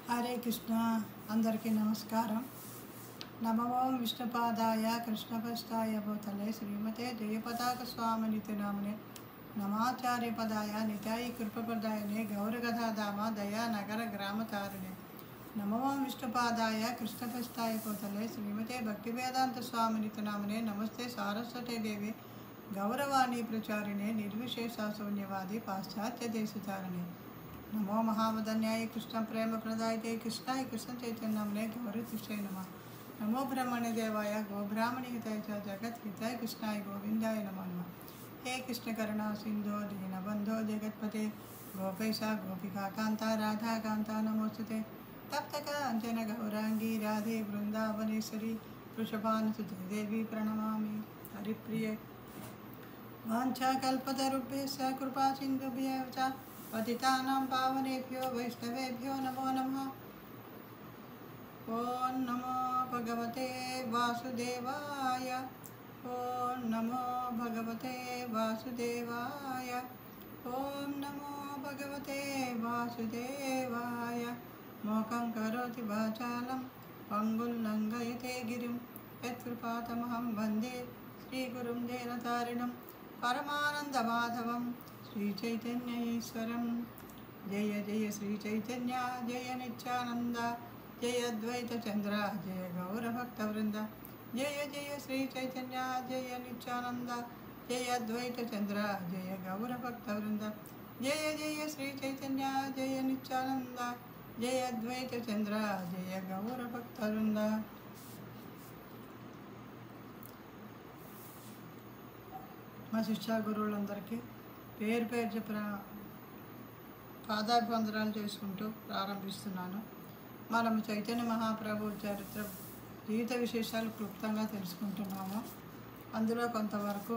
హరే కృష్ణ. అందరికీ నమస్కారం. నమోం విష్ణుపాదాయ కృష్ణపస్తాయ భూతలే శ్రీమతే జయపతాక స్వామినితి నామనే నమాచార్య పదాయ నితాయి కృపపదాయనే గౌరగధాధామ దయా నగర గ్రామతారిణే నమోం విష్ణుపాదాయ కృష్ణపస్తాయ భూతలే శ్రీమతే భక్తివేదాంత స్వామినితి నామనే నమస్తే సారస్వతే దేవి గౌరవాణి ప్రచారిణే నిర్విశేష శూన్యవాది పాశ్చాత్య దేశచారిణే नमो महावदन्याय कृष्ण प्रेम प्रदायते कृष्णाय कृष्ण चैतन्यमने गौरी तिष्ठे नमः नमो ब्रह्मणे देवाय गोब्राह्मणे हिताय च जगत हिताय कृष्णाय गोविंदाय नमो नमः। हे कृष्ण करुणा सिंधो दीनबंधो जगत्पते गोपेश गोपिका कांता राधा कांता नमोस्तुते तप्त कांचन गौरांगी राधे वृंदावनेश्वरी वृषभानुसुते देवी प्रणमामि हरिप्रिये वाञ्छाकल्पतरुभ्यश्च कृपा सिन्धुभ्यः च पतितानां पावनेभ्यो वैष्णवेभ्यो नमो नमः। ओं नमो भगवते वासुदेवाय। ओं नमो भगवते वासुदेवाय। ओं नमो भगवते वासुदेवाय। मोकं करोति वाचालं पंगुं लङ्घयते गिरिं यत्कृपातमहं वन्दे श्रीगुरुं देनतारिणं परमानन्दमाधवं श्री चैतन्य ईश्वरं। जय जय श्री चैतन्य जय नित्यानंद जय अद्वैत चंद्र जय गौरभक्तवृंद। जय जय श्री चैतन्य जय नित्यानंद जय अद्वैत चंद्र जय गौरभक्तवृंद। जय जय श्री चैतन्य जय नित्यानंद जय अद्वैत चंद्र जय गौरभक्तवृंद। మా శిక్షా గురువులందరికీ పేరు పేరు చెప్పిన పాదాభివందనాలు చేసుకుంటూ ప్రారంభిస్తున్నాను. మనం చైతన్య మహాప్రభు చరిత్ర జీవిత విశేషాలు క్లుప్తంగా తెలుసుకుంటున్నాము. అందులో కొంతవరకు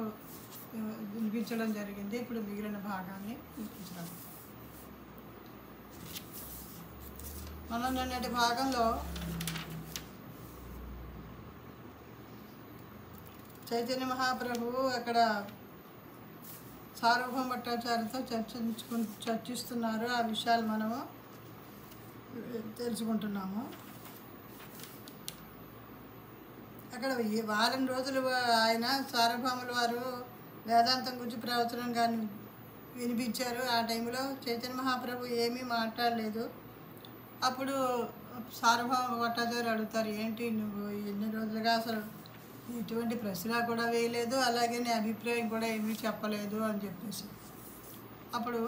వినిపించడం జరిగింది. ఇప్పుడు మిగిలిన భాగాన్ని వినిపించడం. మనం నిన్నటి భాగంలో చైతన్య మహాప్రభువు అక్కడ సార్వభౌమ భట్టాచార్యతో చర్చిస్తున్నారు. ఆ విషయాలు మనము తెలుసుకుంటున్నాము. అక్కడ వారం రోజులు ఆయన సార్వభౌముల వారు వేదాంతం గురించి ప్రవచనం కానీ వినిపించారు. ఆ టైంలో చైతన్య మహాప్రభు ఏమీ మాట్లాడలేదు. అప్పుడు సార్వభౌమ భట్టాచార్యులు అడుగుతారు, ఏంటి నువ్వు ఎన్ని రోజులుగా అసలు ఎటువంటి ప్రశ్న కూడా వేయలేదు, అలాగే నీ అభిప్రాయం కూడా ఏమీ చెప్పలేదు అని చెప్పేసి. అప్పుడు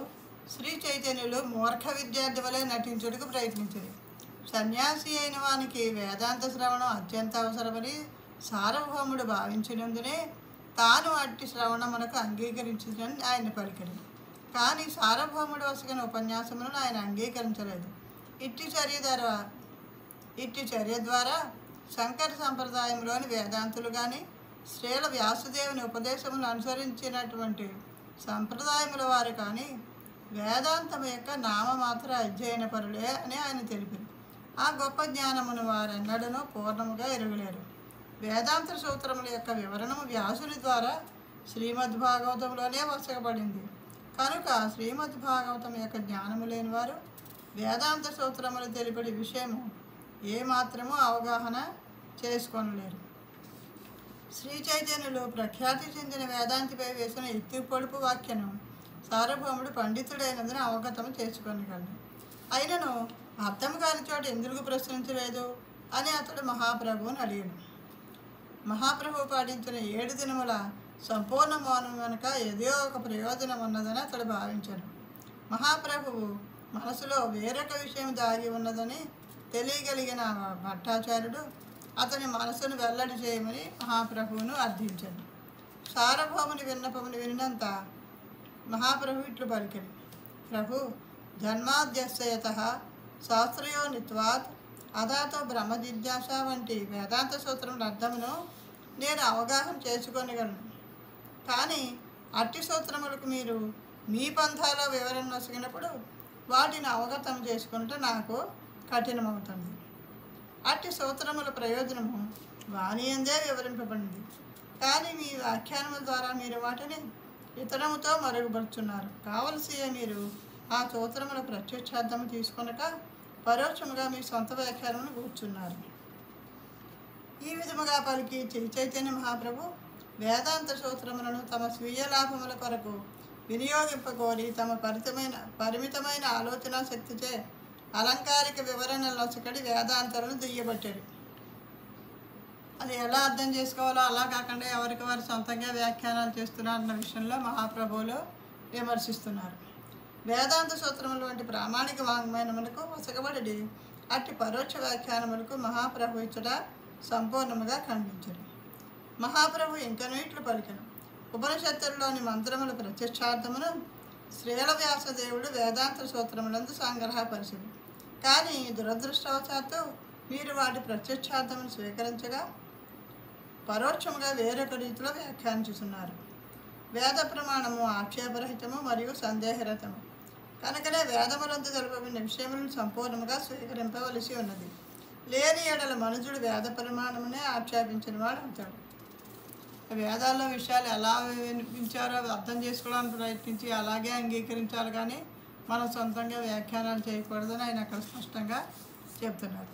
శ్రీ చైతన్యులు మూర్ఖ విద్యార్థి వలె నటించుటకు ప్రయత్నించింది. సన్యాసి అయిన వానికి వేదాంత శ్రవణం అత్యంత అవసరమని సార్వభౌముడు భావించినందునే తాను అట్టి శ్రవణమునకు అంగీకరించిందని ఆయన పలికిన. కానీ సార్వభౌముడు వసగిన ఉపన్యాసములను ఆయన అంగీకరించలేదు. ఇట్టి చర్య ద్వారా శంకర సంప్రదాయంలోని వేదాంతులు కానీ శ్రీల వ్యాసదేవుని ఉపదేశములు అనుసరించినటువంటి సంప్రదాయముల వారు కానీ వేదాంతం యొక్క నామమాత్ర అధ్యయన పరులే అని ఆయన తెలిపారు. ఆ గొప్ప జ్ఞానమును వారెన్నడనూ పూర్ణముగా ఎరుగలేరు. వేదాంత సూత్రముల యొక్క వివరణము వ్యాసుని ద్వారా శ్రీమద్భాగవతంలోనే వసగబడింది కనుక శ్రీమద్భాగవతం యొక్క జ్ఞానము లేని వారు వేదాంత సూత్రములు తెలిపడి విషయము ఏమాత్రమూ అవగాహన చేసుకోనలేరు. శ్రీ చైతన్యులు ప్రఖ్యాతి చెందిన వేదాంతిపై వేసిన ఎత్తు పొడుపు వాక్యను సార్వభౌముడు పండితుడైనందున అవగతము చేసుకోగలడు. అయినను అర్థం కాని చోట ఎందుకు ప్రశ్నించలేదు అని అతడు మహాప్రభువుని అడిగాడు. మహాప్రభువు పాటించిన 7 దినముల సంపూర్ణ మౌనం వెనుక ఏదో ఒక ప్రయోజనం ఉన్నదని అతడు భావించాడు. మహాప్రభువు మనసులో వేరొక విషయం దాగి ఉన్నదని తెలియగలిగిన భట్టాచార్యుడు అతని మనసును వెల్లడి చేయమని మహాప్రభువును అర్థించాడు. సార్వభౌముని విన్నపమును వినినంత మహాప్రభు ఇట్లు పలికాడు, ప్రభు జన్మాద్యస్యతః శాస్త్రయోనిత్వాత్ అదాతో బ్రహ్మ జిజ్ఞాస వంటి వేదాంత సూత్రముల అర్థమును నేను అవగాహన చేసుకోగలను. కానీ అట్టి సూత్రములకు మీరు మీ పంథాలో వివరణ నొసగినప్పుడు వాటిని అవగతం చేసుకుంటే నాకు కఠినమవుతుంది. అట్టి సూత్రముల ప్రయోజనము వాణి అందే వివరింపబడింది. కానీ మీ వ్యాఖ్యానముల ద్వారా మీరు వాటిని ఇతరముతో మరుగుపరుచున్నారు. కావలసి మీరు ఆ సూత్రముల ప్రత్యక్షార్థము తీసుకొనక పరోక్షముగా మీ సొంత వ్యాఖ్యానమును కూర్చున్నారు. ఈ విధముగా పలికి చైతన్య మహాప్రభు వేదాంత సూత్రములను తమ స్వీయ లాభముల కొరకు వినియోగింపకోరి తమ పరిమితమైన ఆలోచనా శక్తిచే అలంకారిక వివరణలొసకడి వేదాంతాలను దుయ్యబట్టారు. అది ఎలా అర్థం చేసుకోవాలో అలా కాకుండా ఎవరికి వారు సొంతంగా వ్యాఖ్యానాలు చేస్తున్నారన్న విషయంలో మహాప్రభువులు విమర్శిస్తున్నారు. వేదాంత సూత్రముల వంటి ప్రామాణిక వాంగ్మయములకు వసగబడి అట్టి పరోక్ష వ్యాఖ్యానములకు మహాప్రభు ఇచ్చట సంపూర్ణముగా ఖండించరు. మహాప్రభు ఇంకనూ ఇట్లు పలికెను. ఉపనిషత్తుల్లోని మంత్రముల ప్రత్యక్షార్థమును శ్రీల వ్యాసదేవుడు వేదాంత సూత్రములందు సంగ్రహపరిచింది. కానీ దురదృష్టవశాత్తు మీరు వాటి ప్రత్యక్షార్థమును స్వీకరించగా పరోక్షముగా వేరొక రీతిలో వ్యాఖ్యానించుతున్నారు. వేద ప్రమాణము ఆక్షేపరహితము మరియు సందేహరహితము కనుకనే వేదములందు తెలుపబడిన విషయములను సంపూర్ణముగా స్వీకరింపవలసి ఉన్నది. లేని ఎడల మనుజుడు వేద ప్రమాణమునే ఆక్షేపించిన వాడు అవుతాడు. వేదాల్లో విషయాలు ఎలా వినిపించారో అర్థం చేసుకోవడానికి ప్రయత్నించి అలాగే అంగీకరించాలి, కానీ మనం సొంతంగా వ్యాఖ్యానాలు చేయకూడదని ఆయన అక్కడ స్పష్టంగా చెప్తున్నారు.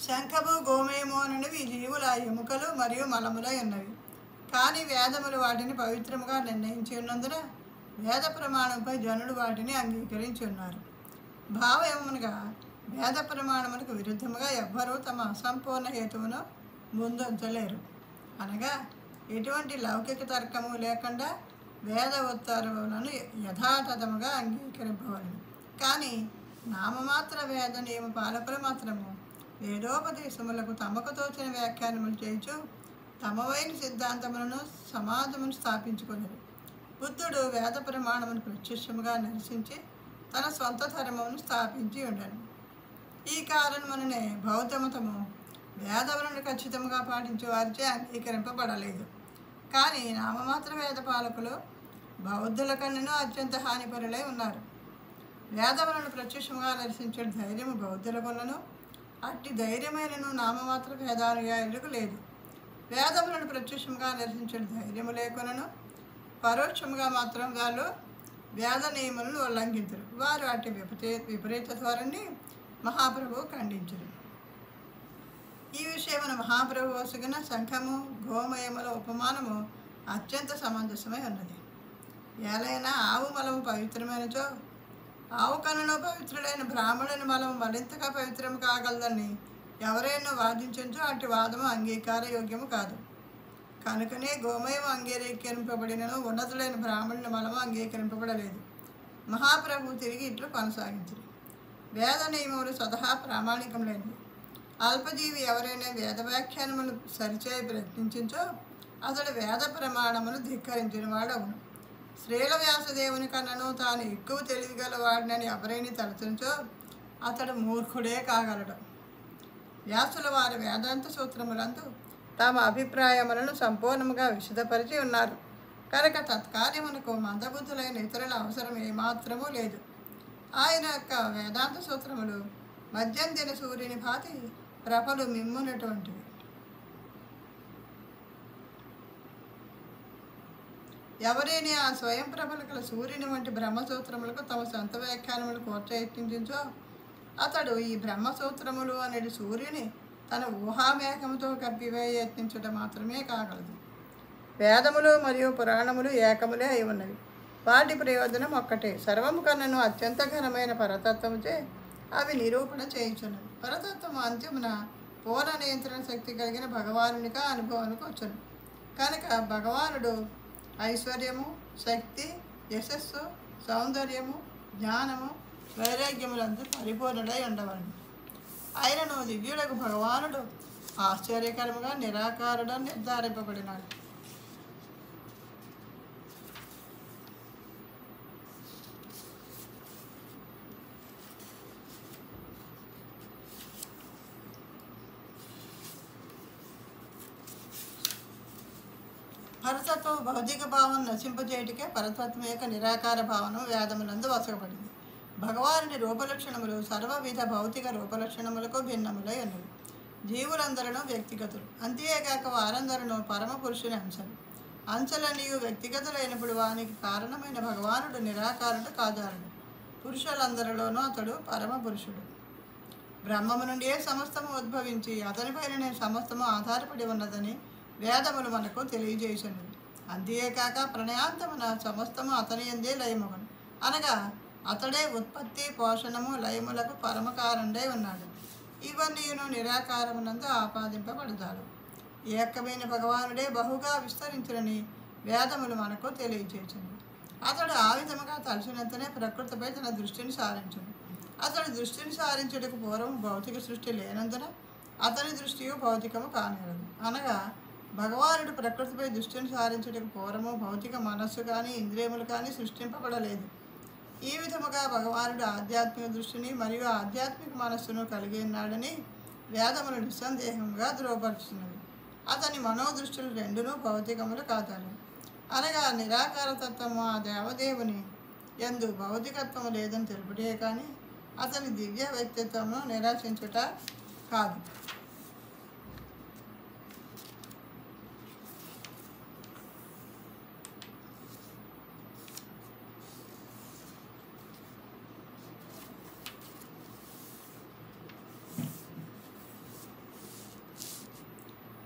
శంఖము గోమేయము అనేవి జీవుల ఎముకలు మరియు మలములై ఉన్నవి. కానీ వేదములు వాటిని పవిత్రముగా నిర్ణయించి ఉన్నందున వేద ప్రమాణంపై జనులు వాటిని అంగీకరించి ఉన్నారు. భావమనగా వేద ప్రమాణములకు విరుద్ధముగా ఎవ్వరూ తమ అసంపూర్ణ హేతువును ముందుంచలేరు. అనగా ఎటువంటి లౌకిక తర్కము లేకుండా వేద ఉత్తర్వులను యథాతథముగా అంగీకరింపవలను. కానీ నామమాత్ర వేద నియమ పాలకులు మాత్రము వేదోపదేశములకు తమకు తోచిన వ్యాఖ్యానములు చేయించు తమవైన సిద్ధాంతములను సమాజమును స్థాపించుకున్నారు. బుద్ధుడు వేద ప్రమాణమును ప్రత్యక్షముగా నిరసించి తన సొంత ధర్మమును స్థాపించి ఉండను. ఈ కారణముననే బౌద్ధమతము వేదములను ఖచ్చితంగా పాటించే వారిచే అంగీకరింపబడలేదు. కానీ నామమాత్ర వేద పాలకులు బౌద్ధుల కన్నెను అత్యంత హానిపరులై ఉన్నారు. వేదములను ప్రత్యక్షముగా నిరసించే ధైర్యము బౌద్ధులకున్నను అట్టి ధైర్యమైనను నామమాత్ర వేదానుయాయులకు లేదు. వేదములను ప్రత్యక్షముగా నిరసించే ధైర్యము లేకునను పరోక్షముగా మాత్రం వాళ్ళు వేద నియములను ఉల్లంఘించరు. వారు అట్టి విపరీత ధోరణి మహాప్రభువు ఖండించరు. ఈ విషయమున మహాప్రభు వసుగిన శంఖము గోమయముల ఉపమానము అత్యంత సమంజసమై ఉన్నది. ఏలైనా ఆవు మలము పవిత్రమైనచో ఆవు కన్నులో పవిత్రుడైన బ్రాహ్మణుని మలము మరింతగా పవిత్రము కాగలదని ఎవరైనా వాదించో అట్టి వాదము అంగీకార యోగ్యము కాదు. కనుకనే గోమయం అంగీకరింపబడినను ఉన్నతులైన బ్రాహ్మణుని మలము అంగీకరింపబడలేదు. మహాప్రభు తిరిగి ఇట్లు కొనసాగించరు. వేద నియమములు స్వతహా ప్రామాణికం లేనివి. అల్పజీవి ఎవరైనా వేద వ్యాఖ్యానములు సరిచేయ ప్రయత్నించో అతడు వేద ప్రమాణమును ధిక్కరించిన వాడు అవును. శ్రీల వ్యాసదేవుని కన్నను తాను ఎక్కువ తెలివిగల వాడినని ఎవరైనా తలచుంచో అతడు మూర్ఖుడే కాగలడు. వ్యాసుల వారి వేదాంత సూత్రములందు తమ అభిప్రాయములను సంపూర్ణముగా విశదపరిచి ఉన్నారు. కనుక తత్కార్యమునకు మందబుద్ధులైన ఇతరుల అవసరం ఏమాత్రమూ లేదు. ఆయన యొక్క వేదాంత సూత్రములు మధ్యందిన సూర్యుని భాతి ప్రభలు మిమ్మునటువంటివి. ఎవరైనా ఆ స్వయం ప్రభలు గల సూర్యుని వంటి బ్రహ్మసూత్రములకు తమ సొంత వ్యాఖ్యానములు కోర్చయత్నించో అతడు ఈ బ్రహ్మసూత్రములు అనేది సూర్యుని తన ఊహామేఘముతో కప్పివేయ యత్నించడం మాత్రమే కాగలదు. వేదములు మరియు పురాణములు ఏకములే అయి ఉన్నవి. వాటి ప్రయోజనం ఒక్కటే. సర్వము కన్నను అత్యంత ఘనమైన పరతత్వముచే అవి నిరూపణ చేయించున్నవి. పరతత్వము అంత్యమున పూర్ణ నియంత్రణ శక్తి కలిగిన భగవానునిగా అనుభవానికి వచ్చును. కనుక భగవానుడు ఐశ్వర్యము, శక్తి, యశస్సు, సౌందర్యము, జ్ఞానము, వైరాగ్యములందు పరిపూర్ణుడై ఉండవలను. ఆయనను దివ్యుడకు భగవానుడు ఆశ్చర్యకరముగా నిరాకారుడని నిర్ధారింపబడినాడు. పరతత్వం భౌతిక భావం నశింపజేయటికే పరతత్వం యొక్క నిరాకార భావన వేదములందు వసగబడింది. భగవానుని రూపలక్షణములు సర్వవిధ భౌతిక రూపలక్షణములకు భిన్నములై ఉన్నవి. జీవులందరూ వ్యక్తిగతులు, అంతేగాక వారందరూ పరమ పురుషుని అంశలు. అంశలన్నీ వ్యక్తిగతులైనప్పుడు వానికి కారణమైన భగవానుడు నిరాకారుడు కాదారుడు. పురుషులందరిలోనూ అతడు పరమ పురుషుడు. బ్రహ్మము నుండియే సమస్తము ఉద్భవించి అతనిపైననే సమస్తము ఆధారపడి ఉన్నదని వేదములు మనకు తెలియజేసినవి. అంతేకాక ప్రణయాంతమున సమస్తము అతని యందే లయమగును, అనగా అతడే ఉత్పత్తి, పోషణము, లయములకు పరమకారణుడై ఉన్నాడు. ఇవన్నీను నిరాకారమునందు ఆపాదింపబడతాడు. ఏకమైన భగవానుడే బహుగా విస్తరించునని వేదములు మనకు తెలియజేసినవి. అతడు ఆ విధముగా తలచినంతనే ప్రకృతిపై తన దృష్టిని సారించును. అతడి దృష్టిని సారించుటకు పూర్వం భౌతిక సృష్టి లేనందున అతని దృష్టియు భౌతికము కానేరదు. అనగా భగవానుడు ప్రకృతిపై దృష్టిని సారించుటకు పూర్వము భౌతిక మనస్సు కానీ ఇంద్రియములు కానీ సృష్టింపబడలేదు. ఈ విధముగా భగవానుడు ఆధ్యాత్మిక దృష్టిని మరియు ఆధ్యాత్మిక మనస్సును కలిగి ఉన్నాడని వేదములు నిస్సందేహంగా ధృవపరుచున్నవి. అతని మనోదృష్టిలు రెండును భౌతికములు కాదాలు. అనగా నిరాకారతత్వము ఆ దేవదేవుని యందు భౌతికత్వము లేదని తెలుపుటే కానీ అతని దివ్య వ్యక్తిత్వమును నిరాశించుట కాదు.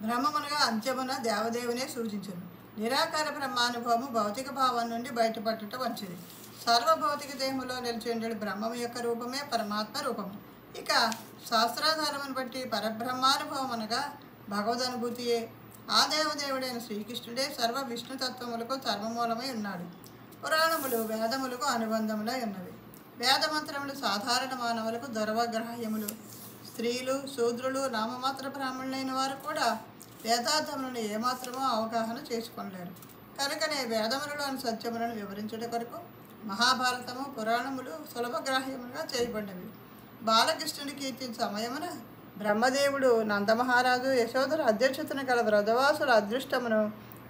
బ్రహ్మమునగా అంత్యమున దేవదేవునే సూచించను. నిరాకార బ్రహ్మానుభవము భౌతిక భావం నుండి బయటపట్టుట మంచిది. సర్వభౌతిక దేహములో నిలిచిండు బ్రహ్మము యొక్క రూపమే పరమాత్మ రూపము. ఇక శాస్త్రాధారమును బట్టి పరబ్రహ్మానుభవం అనగా భగవదనుభూతియే. ఆ దేవదేవుడైన శ్రీకృష్ణుడే సర్వ విష్ణుతత్వములకు ధర్మమూలమై ఉన్నాడు. పురాణములు వేదములకు అనుబంధములై ఉన్నవి. వేదమంత్రములు సాధారణ మానవులకు దుర్వగ్రాహ్యములు. స్త్రీలు, శూద్రులు, నామమాత్ర బ్రాహ్మణులైన వారు కూడా వేదార్థములను ఏమాత్రమో అవగాహన చేసుకొనలేరు. కనుకనే వేదములలోని సత్యములను వివరించుట కొరకు మహాభారతము, పురాణములు సులభగ్రాహ్యములుగా చేయబడినవి. బాలకృష్ణుని కీర్తించే సమయమున బ్రహ్మదేవుడు నందమహారాజు యశోదర అధ్యక్షతన గల వ్రతవాసుల అదృష్టమును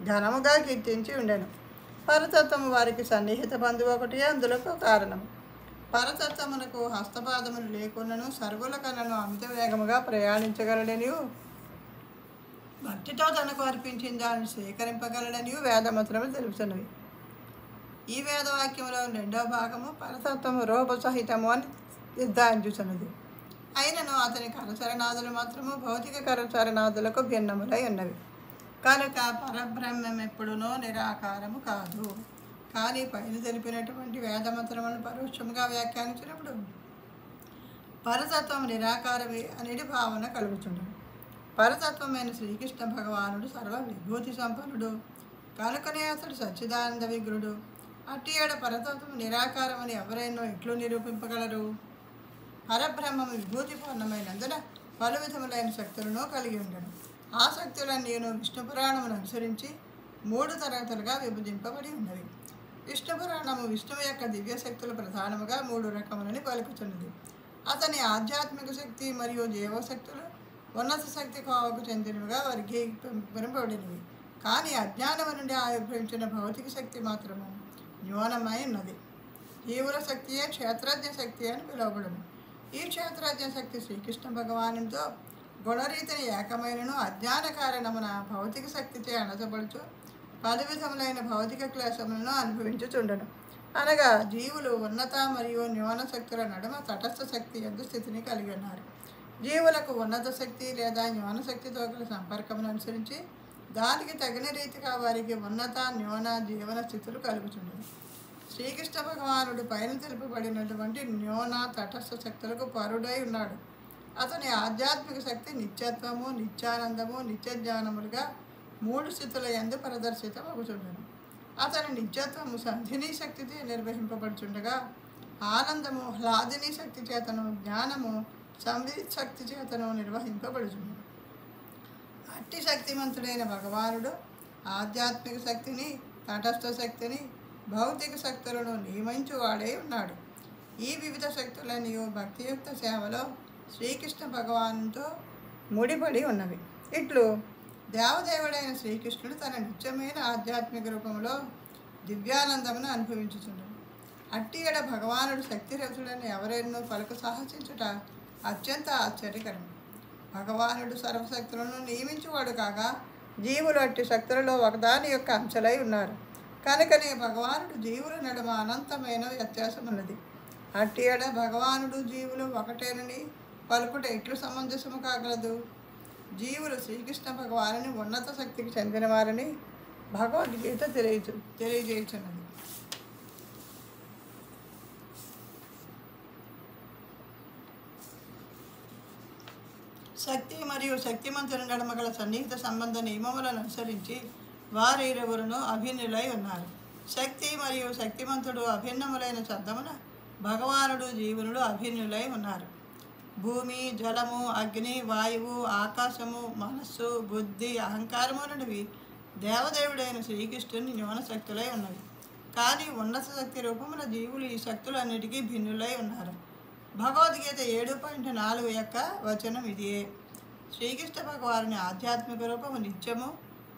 ఘనముగా కీర్తించి ఉండెను. పరతత్వము వారికి సన్నిహిత బంధువు ఒకటి అందులకు కారణం. పరతత్వమునకు హస్తపాదములు లేకున్నను సర్వుల కన్నను అమిత వేగముగా ప్రయాణించగలడనియు భక్తితో తనకు అర్పించిన దాన్ని స్వీకరింపగలడనియు వేదమంత్రములు తెలుపుతున్నవి. ఈ వేదవాక్యంలో రెండవ భాగము పరతత్వము రూపసహితము అని నిర్ధారించుతున్నది. అయినను అతని కరచరణాదులు మాత్రము భౌతిక కరచరణాదులకు భిన్నములై ఉన్నవి. కనుక పరబ్రహ్మం ఎప్పుడునో నిరాకారము కాదు. కానీ పైన తెలిపినటువంటి వేదమంత్రములను పరోక్షముగా వ్యాఖ్యానించినప్పుడు పరతత్వం నిరాకారమే అనేది భావన కలుగుతున్నది. పరతత్వమైన శ్రీకృష్ణ భగవానుడు సర్వ విభూతి సంపన్నుడు కనుకనే అతడు సచ్చిదానంద విగ్రుడు. అట్టి ఏడ పరతత్వం నిరాకారమని ఎవరైనా ఎట్లు నిరూపింపగలరు? పరబ్రహ్మము విభూతి పూర్ణమైనందున పలు విధములైన శక్తులను కలిగి ఉండను. ఆ శక్తులన్నీను విష్ణు పురాణమును అనుసరించి 3 తరగతులుగా విభజింపబడి ఉన్నవి. విష్ణు పురాణము విష్ణువు యొక్క దివ్య శక్తులు ప్రధానముగా 3 రకములని పలుకుతున్నది. అతని ఆధ్యాత్మిక శక్తి మరియు జీవశక్తులు ఉన్నత శక్తి కోవకు చెందినవిగా వర్గీకరింపబడినవి. కానీ అజ్ఞానము నుండి ఆవిర్భవించిన భౌతిక శక్తి మాత్రము న్యూనమై ఉన్నది. జీవుల శక్తియే క్షేత్రజ్ఞ శక్తి అని పిలువబడును. ఈ క్షేత్రజ్ఞ శక్తి శ్రీకృష్ణ భగవానుతో గుణరీతిని ఏకమైనను అజ్ఞాన కారణమున భౌతిక శక్తిచే అణచబడుచు పలు విధములైన భౌతిక క్లేశములను అనుభవించుచుండను. అనగా జీవులు ఉన్నత మరియు న్యూన శక్తుల నడుమ తటస్థ శక్తి యందు స్థితిని కలిగి ఉన్నారు. జీవులకు ఉన్నత శక్తి లేదా న్యూన శక్తితో గల సంపర్కమును అనుసరించి దానికి తగిన రీతిగా వారికి ఉన్నత న్యూన జీవన స్థితులు కలుగుతున్నది. శ్రీకృష్ణ భగవానుడు పైన తెలుపబడినటువంటి న్యూన తటస్థ శక్తులకు పరుడై ఉన్నాడు. అతని ఆధ్యాత్మిక శక్తి నిత్యత్వము, నిత్యానందము, నిత్య జ్ఞానములుగా 3 స్థితుల యందు ప్రదర్శితమగుచుండెను. అతని నిత్యత్వము సంధిని శక్తితో నిర్వహింపబడుచుండగా ఆనందము హ్లాదిని శక్తి చేతను, జ్ఞానము సంవిత్ శక్తి చేతను నిర్వహింపబడుచుండెను. అట్టి శక్తిమంతుడైన భగవానుడు ఆధ్యాత్మిక శక్తిని, తటస్థ శక్తిని, భౌతిక శక్తులను నియమించువాడై ఉన్నాడు. ఈ వివిధ శక్తులని భక్తియుక్త సేవలో శ్రీకృష్ణ భగవానుతో ముడిపడి ఉన్నవి. ఇట్లు దేవదేవుడైన శ్రీకృష్ణుడు తన నిత్యమైన ఆధ్యాత్మిక రూపంలో దివ్యానందమును అనుభవించుచున్నాడు. అట్టి ఎడ భగవానుడు శక్తిరథుడని ఎవరైనా పలుకు సాహసించుట అత్యంత ఆశ్చర్యకరం. భగవానుడు సర్వశక్తులను నియమించువాడు కాగా జీవులు అట్టి శక్తులలో ఒకదాని యొక్క అంశలై ఉన్నారు. కనుకనే భగవానుడు జీవుల నడుమ అనంతమైన వ్యత్యాసం ఉన్నది. అట్టి ఎడ భగవానుడు జీవులు ఒకటేనని పలుకుట ఎట్లు సమంజసము కాగలదు? జీవులు శ్రీకృష్ణ భగవానుని ఉన్నత శక్తికి చెందిన వారని భగవద్గీత తెలియజేయుచున్నది. శక్తి మరియు శక్తిమంతుల నడుమ గల సన్నిహిత సంబంధ నియమములను అనుసరించి వారిరువురును అభిన్నులై ఉన్నారు. శక్తి మరియు శక్తిమంతుడు అభిన్నములైన శబ్దమున భగవానుడు జీవునుడు అభిన్నులై ఉన్నారు. భూమి, జలము, అగ్ని, వాయువు, ఆకాశము, మనస్సు, బుద్ధి, అహంకారములనివి దేవదేవుడైన శ్రీకృష్ణుని న్యూన శక్తులై ఉన్నవి. కానీ ఉన్నత శక్తి రూపమున జీవులు ఈ శక్తులన్నిటికీ భిన్నులై ఉన్నారు. భగవద్గీత 7.4 యొక్క వచనం ఇదే. శ్రీకృష్ణ భగవానుని ఆధ్యాత్మిక రూపము నిత్యము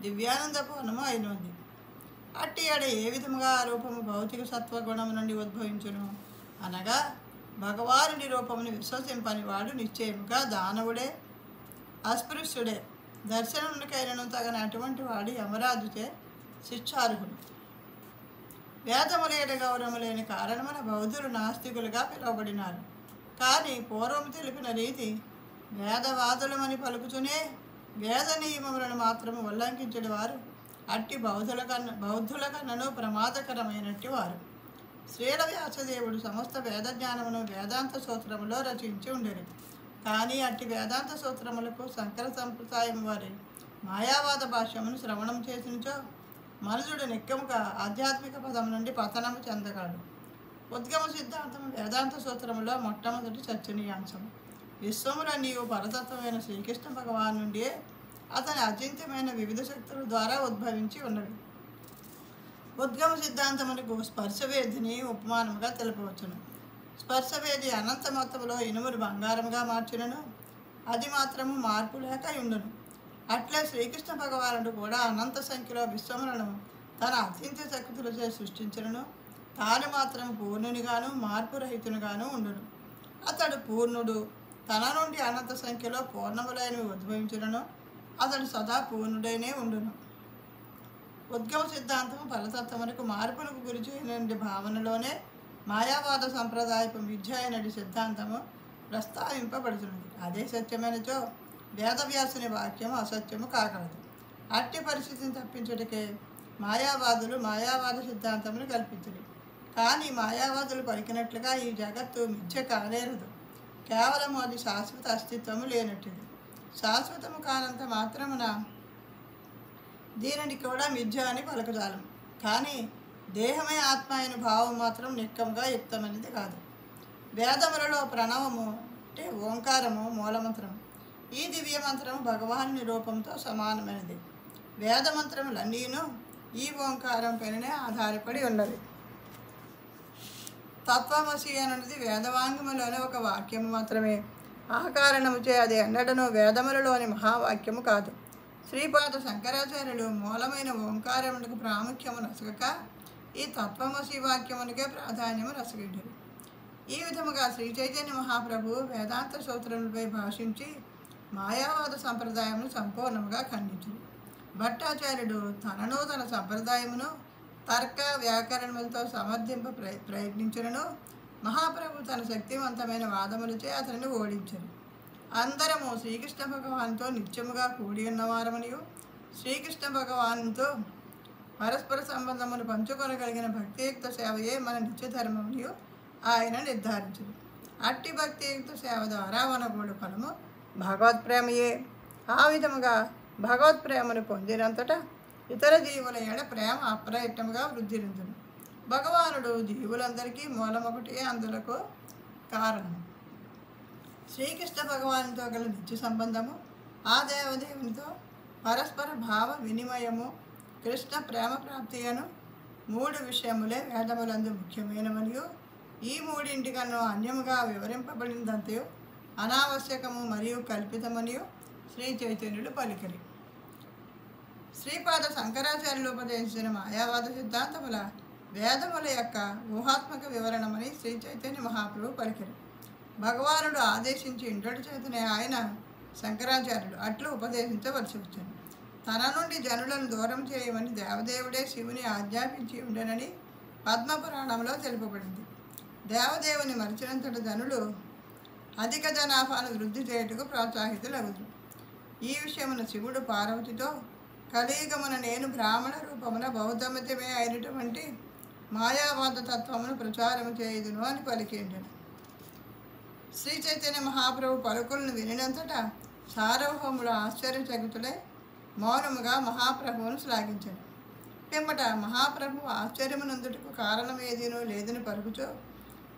దివ్యానందపూర్ణము అయినది. అట్టి ఆడ ఏ విధముగా ఆ రూపము భౌతిక సత్వగుణము నుండి ఉద్భవించును అనగా భగవానుడి రూపముని విశ్వసింపని వాడు నిశ్చయముగా దానవుడే, అస్పృశ్యుడే. దర్శనమునికైనను తగని అటువంటి వాడు యమరాజుచే శిక్షార్హుడు. వేదములేని గౌరవము లేని కారణమున బౌద్ధులు నాస్తికులుగా పిలువబడినారు. కానీ పూర్వం తెలిపిన రీతి వేదవాదులమని పలుకుతూనే వేద నియమములను మాత్రము ఉల్లంఘించడి వారు అట్టి బౌద్ధుల కన్నను ప్రమాదకరమైనట్టి వారు. శ్రీల వ్యాసదేవుడు సమస్త వేదజ్ఞానమును వేదాంత సూత్రములో రచించి ఉండేది. కానీ అట్టి వేదాంత సూత్రములకు శంకర సంప్రదాయం వారి మాయావాద భాష్యమును శ్రవణం చేసినచో మనుషుడు నిక్కముగా ఆధ్యాత్మిక పదం నుండి పతనము చెందగాడు. ఉద్గమ సిద్ధాంతము వేదాంత సూత్రములో మొట్టమొదటి చర్చనీయాంశము. విశ్వముల నీవు పరతత్వమైన శ్రీకృష్ణ భగవాన్ నుండి అతని అచింత్యమైన వివిధ శక్తుల ద్వారా ఉద్భవించి ఉన్నవి. ఉద్గమ సిద్ధాంతమునకు స్పర్శవేదిని ఉపమానముగా తెలుపవచ్చును. స్పర్శవేది అనంత మొత్తములో ఇనుమును బంగారముగా మార్చినను అది మాత్రము మార్పు లేక ఉండును. అట్లే శ్రీకృష్ణ భగవానుడు కూడా అనంత సంఖ్యలో విశ్వములను తన అత్యంత శక్తులచే సృష్టించను. తాను మాత్రం పూర్ణునిగాను మార్పు రహితునిగాను ఉండును. అతడు పూర్ణుడు. తన నుండి అనంత సంఖ్యలో పూర్ణములైనవి ఉద్భవించును. అతడు సదా పూర్ణుడైనే ఉండును. ఉద్గమ సిద్ధాంతము ఫలతత్వమునకు మార్పులకు గురి చేయనటి భావనలోనే మాయావాద సంప్రదాయపు మిథ్య అయినటి సిద్ధాంతము ప్రస్తావింపబడుతున్నది. అదే సత్యమైనచో వేదవ్యాసుని వాక్యము అసత్యము కాగలదు. అట్టి పరిస్థితిని తప్పించుటకే మాయావాదులు మాయావాద సిద్ధాంతమును కల్పించుడు. కానీ మాయావాదులు పలికినట్లుగా ఈ జగత్తు మిథ్య కానేరదు. కేవలము అది శాశ్వత అస్తిత్వము లేనట్టుది. శాశ్వతము కానంత మాత్రమున దీనిని కూడా మిథ్య అని పలకజాలం. కానీ దేహమే ఆత్మ అయిన భావం మాత్రం నిక్కముగా యుక్తమైనది కాదు. వేదములలో ప్రణవము అంటే ఓంకారము మూలమంత్రము. ఈ దివ్యమంత్రము భగవానుని రూపంతో సమానమైనది. వేదమంత్రములన్నీను ఈ ఓంకారం పైననే ఆధారపడి ఉన్నది. తత్వమసి అనేది వేదవాంగములోని ఒక వాక్యము మాత్రమే. ఆ కారణముచే అది ఎన్నడనూ వేదములలోని మహావాక్యము కాదు. శ్రీపాద శంకరాచార్యులు మూలమైన ఓంకారమునకు ప్రాముఖ్యము నసగక ఈ తత్వమసి వాక్యమునికే ప్రాధాన్యము నసగించారు. ఈ విధముగా శ్రీ చైతన్య మహాప్రభు వేదాంత సూత్రములపై భాషించి మాయావాద సంప్రదాయమును సంపూర్ణముగా ఖండించారు. భట్టాచార్యుడు తనను తన సంప్రదాయమును తర్క వ్యాకరణములతో సమర్థింప ప్రయత్నించును. మహాప్రభు తన శక్తివంతమైన వాదములచే అతనిని ఓడించరు. అందరము శ్రీకృష్ణ భగవానుతో నిత్యముగా కూడి ఉన్నవారమనియు శ్రీకృష్ణ భగవానుతో పరస్పర సంబంధమును పంచుకొనగలిగిన భక్తియుక్త సేవయే మన నిత్యధర్మమునియు ఆయన నిర్ధారించరు. అట్టి భక్తియుక్త సేవ ద్వారా మనగూడు ఫలము భగవత్ప్రేమయే. ఆ విధముగా భగవత్ప్రేమను పొందినంతటా ఇతర జీవుల ఎడ ప్రేమ అప్రయత్నముగా వృద్ధిరించును. భగవానుడు జీవులందరికీ మూలమొకటి అందులకు కారణం. శ్రీకృష్ణ భగవానుతో గల నిత్య సంబంధము, ఆ దేవదేవునితో పరస్పర భావ వినిమయము, కృష్ణ ప్రేమ ప్రాప్తి అను 3 విషయములే వేదములందు ముఖ్యమైనవనియు ఈ 3 అన్యముగా వివరింపబడినదంతయు అనావశ్యకము మరియు కల్పితమనియు శ్రీ చైతన్యుడు పలికిరి. శ్రీపాద శంకరాచార్యులు ఉపదేశించిన మాయావాద సిద్ధాంతముల వేదముల యొక్క ఊహాత్మక వివరణమని శ్రీ చైతన్య మహాప్రభు పలికిరి. భగవానుడు ఆదేశించి ఇంటటి చేతనే ఆయన శంకరాచార్యుడు అట్లు ఉపదేశించవలసి వచ్చాను. తన నుండి జనులను దూరం చేయమని దేవదేవుడే శివుని ఆజ్ఞాపించి ఉండనని పద్మపురాణంలో తెలుపబడింది. దేవదేవుని మరిచినంతటి ధనులు అధిక జనాభాను వృద్ధి చేయుటకు ప్రోత్సాహితులగుదురు. ఈ విషయమున శివుడు పార్వతితో కలియుగమున నేను బ్రాహ్మణ రూపమున బౌద్ధమతమే అయినటువంటి మాయావాద తత్వమును ప్రచారము చేయుదును అని పలికిండెను. శ్రీ చైతన్య మహాప్రభు పలుకులను వినినంతటా సార్వభౌముడు ఆశ్చర్యచకితుడై మౌనముగా మహాప్రభువును శ్లాఘించెను. పిమ్మట మహాప్రభువు ఆశ్చర్యమునందుటకు కారణమేదీనూ లేదని పలుకుచో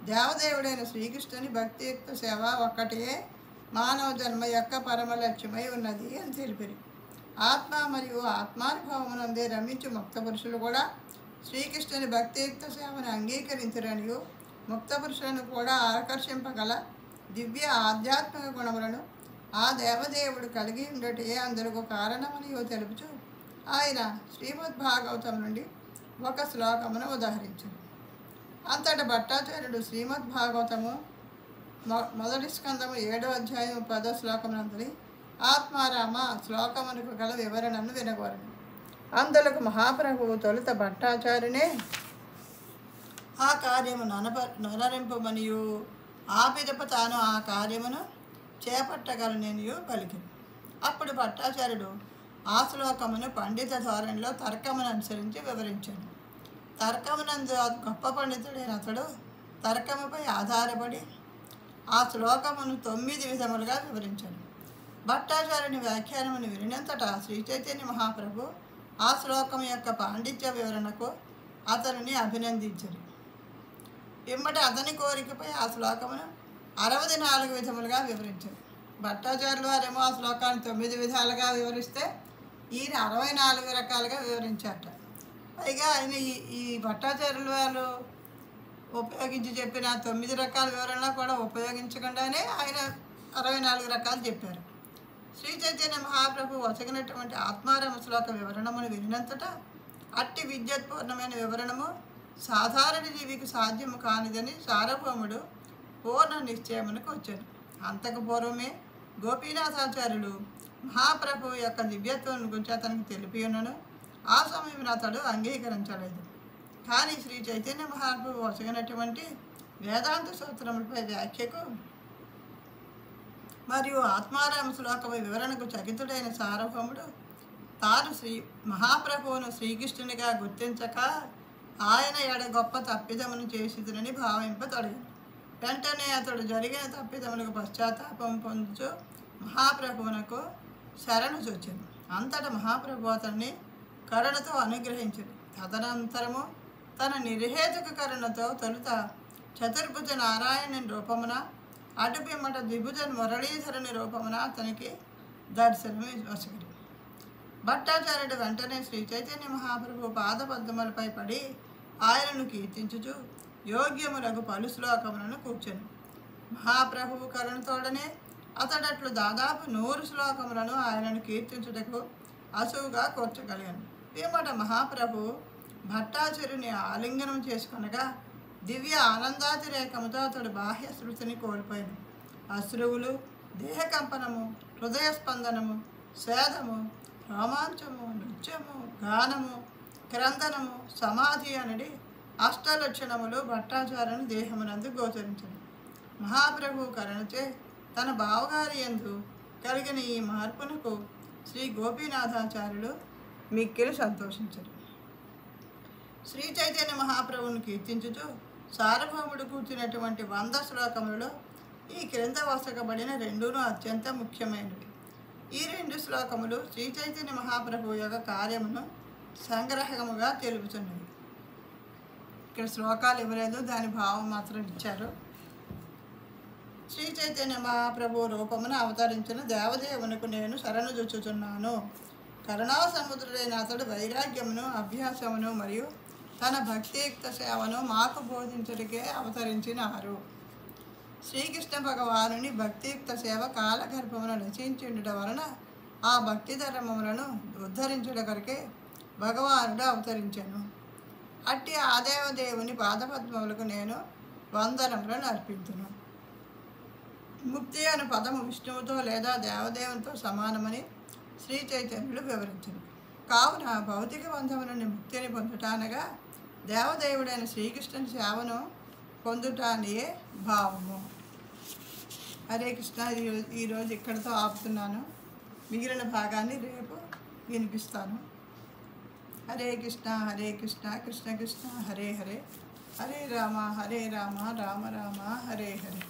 దేవదేవుడైన శ్రీకృష్ణుని భక్తియుక్త సేవ ఒక్కటే మానవ జన్మ యొక్క పరమ లక్ష్యమై ఉన్నది అని తెలిపిరి. ఆత్మ మరియు ఆత్మానుభవమునందే రమించు ముక్త పురుషులు కూడా శ్రీకృష్ణుని భక్తియుక్త సేవను అంగీకరించరనియు ముక్త పురుషులను కూడా ఆకర్షింపగల దివ్య ఆధ్యాత్మిక గుణములను ఆ దేవదేవుడు కలిగి ఉండటే అందుకు కారణమనియో తెలుపుచు ఆయన శ్రీమద్భాగవతం నుండి ఒక శ్లోకమును ఉదాహరించారు. అంతట భట్టాచార్యుడు శ్రీమద్భాగవతము మొదటి స్కందము 7వ అధ్యాయం 10వ శ్లోకమునంతని ఆత్మారామ శ్లోకమునకు గల వివరణను వినగోరను. అందులకు మహాప్రభువు తొలుత భట్టాచార్యునే ఆ కార్యము నొనరింపమనియు ఆ పిదప తాను ఆ కార్యమును చేపట్టగలననియు పలికిను. అప్పుడు భట్టాచార్యుడు ఆ శ్లోకమును పండిత ధోరణిలో తర్కమును అనుసరించి వివరించాడు. తర్కమునందు గొప్ప పండితుడైన అతడు తర్కముపై ఆధారపడి ఆ శ్లోకమును 9 విధములుగా వివరించాడు. భట్టాచార్యుని వ్యాఖ్యానమును వినినంతటా శ్రీ చైతన్య మహాప్రభు ఆ శ్లోకం యొక్క పాండిత్య వివరణకు అతనిని అభినందించారు. పిమ్మట అతని కోరికపై ఆ శ్లోకమును 64 విధములుగా వివరించారు. భట్టాచార్యులు వారేమో ఆ శ్లోకాన్ని 9 విధాలుగా వివరిస్తే ఈయన 64 రకాలుగా వివరించారట. పైగా ఆయన ఈ భట్టాచార్యుల వారు ఉపయోగించి చెప్పిన 9 రకాల వివరణ కూడా ఉపయోగించకుండానే ఆయన 64 రకాలు చెప్పారు. శ్రీ చైతన్య మహాప్రభు వసగినటువంటి ఆత్మారామ శ్లోక వివరణమును వినినంతటా అట్టి విద్యుత్పూర్ణమైన వివరణము సాధారణ జీవికి సాధ్యము కానిదని సార్వభౌముడు పూర్ణ నిశ్చయమునకు వచ్చాడు. అంతకు పూర్వమే గోపీనాథాచార్యులు మహాప్రభువు యొక్క దివ్యత్వం గురించి అతనికి తెలిపి ఉన్నను ఆ సమయంలో అతడు అంగీకరించలేదు. కానీ శ్రీ చైతన్య మహాప్రభువు వసగినటువంటి వేదాంత సూత్రములపై వ్యాఖ్యకు మరియు ఆత్మారామ శ్లోకపై వివరణకు చకితుడైన సార్వభౌముడు తాను మహాప్రభువును శ్రీకృష్ణునిగా గుర్తించక ఆయన ఎడ గొప్ప తప్పిదమును చేసిదునని భావింపతొడిగాడు. వెంటనే అతడు జరిగిన తప్పిదములకు పశ్చాత్తాపం పొందుచు మహాప్రభువునకు శరణు చొచ్చాడు. అంతటా మహాప్రభు అతన్ని కరుణతో అనుగ్రహించాడు. తదనంతరము తన నిర్హేతుక కరుణతో తొలుత చతుర్భుజ నారాయణుని రూపమున అటు పిమ్మట ద్విభుజ మురళీధరుని రూపమున అతనికి దర్శనం వసగిరి. భట్టాచార్యుడు వెంటనే శ్రీ చైతన్య మహాప్రభు పాదపద్మలపై పడి ఆయనను కీర్తించుచు యోగ్యములకు పలు శ్లోకములను కూర్చొని మహాప్రభువు కరుణతోడనే అతడట్లు దాదాపు 100 శ్లోకములను ఆయనను కీర్తించుటకు అసువుగా కూర్చగలిగాను. పిమ్మట మహాప్రభు భట్టాచార్యుని ఆలింగనం చేసుకొనగా దివ్య ఆనందాతిరేకముతో అతడు బాహ్య శృతిని కోల్పోయాను. అశ్రువులు, దేహకంపనము, హృదయస్పందనము, స్వేదము, రోమాంచము, నృత్యము, గానము, క్రందనము, సమాధి అనడి అష్టలక్షణములు భట్టాచార్యుని దేహమునందు గోచరించను. మహాప్రభు కరుణచే తన బావగారి యందు కలిగిన ఈ మార్పునకు శ్రీ గోపీనాథాచార్యుడు మిక్కిలి సంతోషించరు. శ్రీ చైతన్య మహాప్రభువును కీర్తించుచు సార్వభౌముడు కూర్చున్నటువంటి 100 శ్లోకములలో ఈ క్రింద వసకబడిన 2 అత్యంత ముఖ్యమైనవి. ఈ 2 శ్లోకములు శ్రీ చైతన్య మహాప్రభువు యొక్క కార్యమును సంగ్రహముగా తెలుపుతున్నవి. ఇక్కడ శ్లోకాలు ఇవ్వలేదు, దాని భావం మాత్రం ఇచ్చారు. శ్రీ చైతన్య మహాప్రభు రూపమును అవతరించిన దేవదేవునకు నేను శరణు జొచ్చుచున్నాను. కరుణా సముద్రుడైన అతడు వైరాగ్యమును, అభ్యాసమును మరియు తన భక్తియుక్త సేవను మాకు బోధించడికే అవతరించినారు. శ్రీకృష్ణ భగవానుని భక్తియుక్త సేవ కాలగర్భమును రచించుండటం వలన ఆ భక్తి ధర్మములను ఉద్ధరించుట కొరకే భగవానుడు అవతరించాను. అట్టి ఆ దేవదేవుని పాదపద్మములకు నేను వందనములను అర్పించును. ముక్తి అను పదము విష్ణువుతో లేదా దేవదేవునితో సమానమని శ్రీ చైతన్యులు వివరించను. కావున భౌతిక బంధము నుండి ముక్తిని పొందుటానగా దేవదేవుడైన శ్రీకృష్ణుని సేవను పొందుట అనే భావము. హరే కృష్ణ. ఈరోజు ఇక్కడితో ఆపుతున్నాను. మిగిలిన భాగాన్ని రేపు వినిపిస్తాను. హరే కృష్ణ హరే కృష్ణ కృష్ణ కృష్ణ హరే హరే, హరే రామ రామ రామ హరే హరే.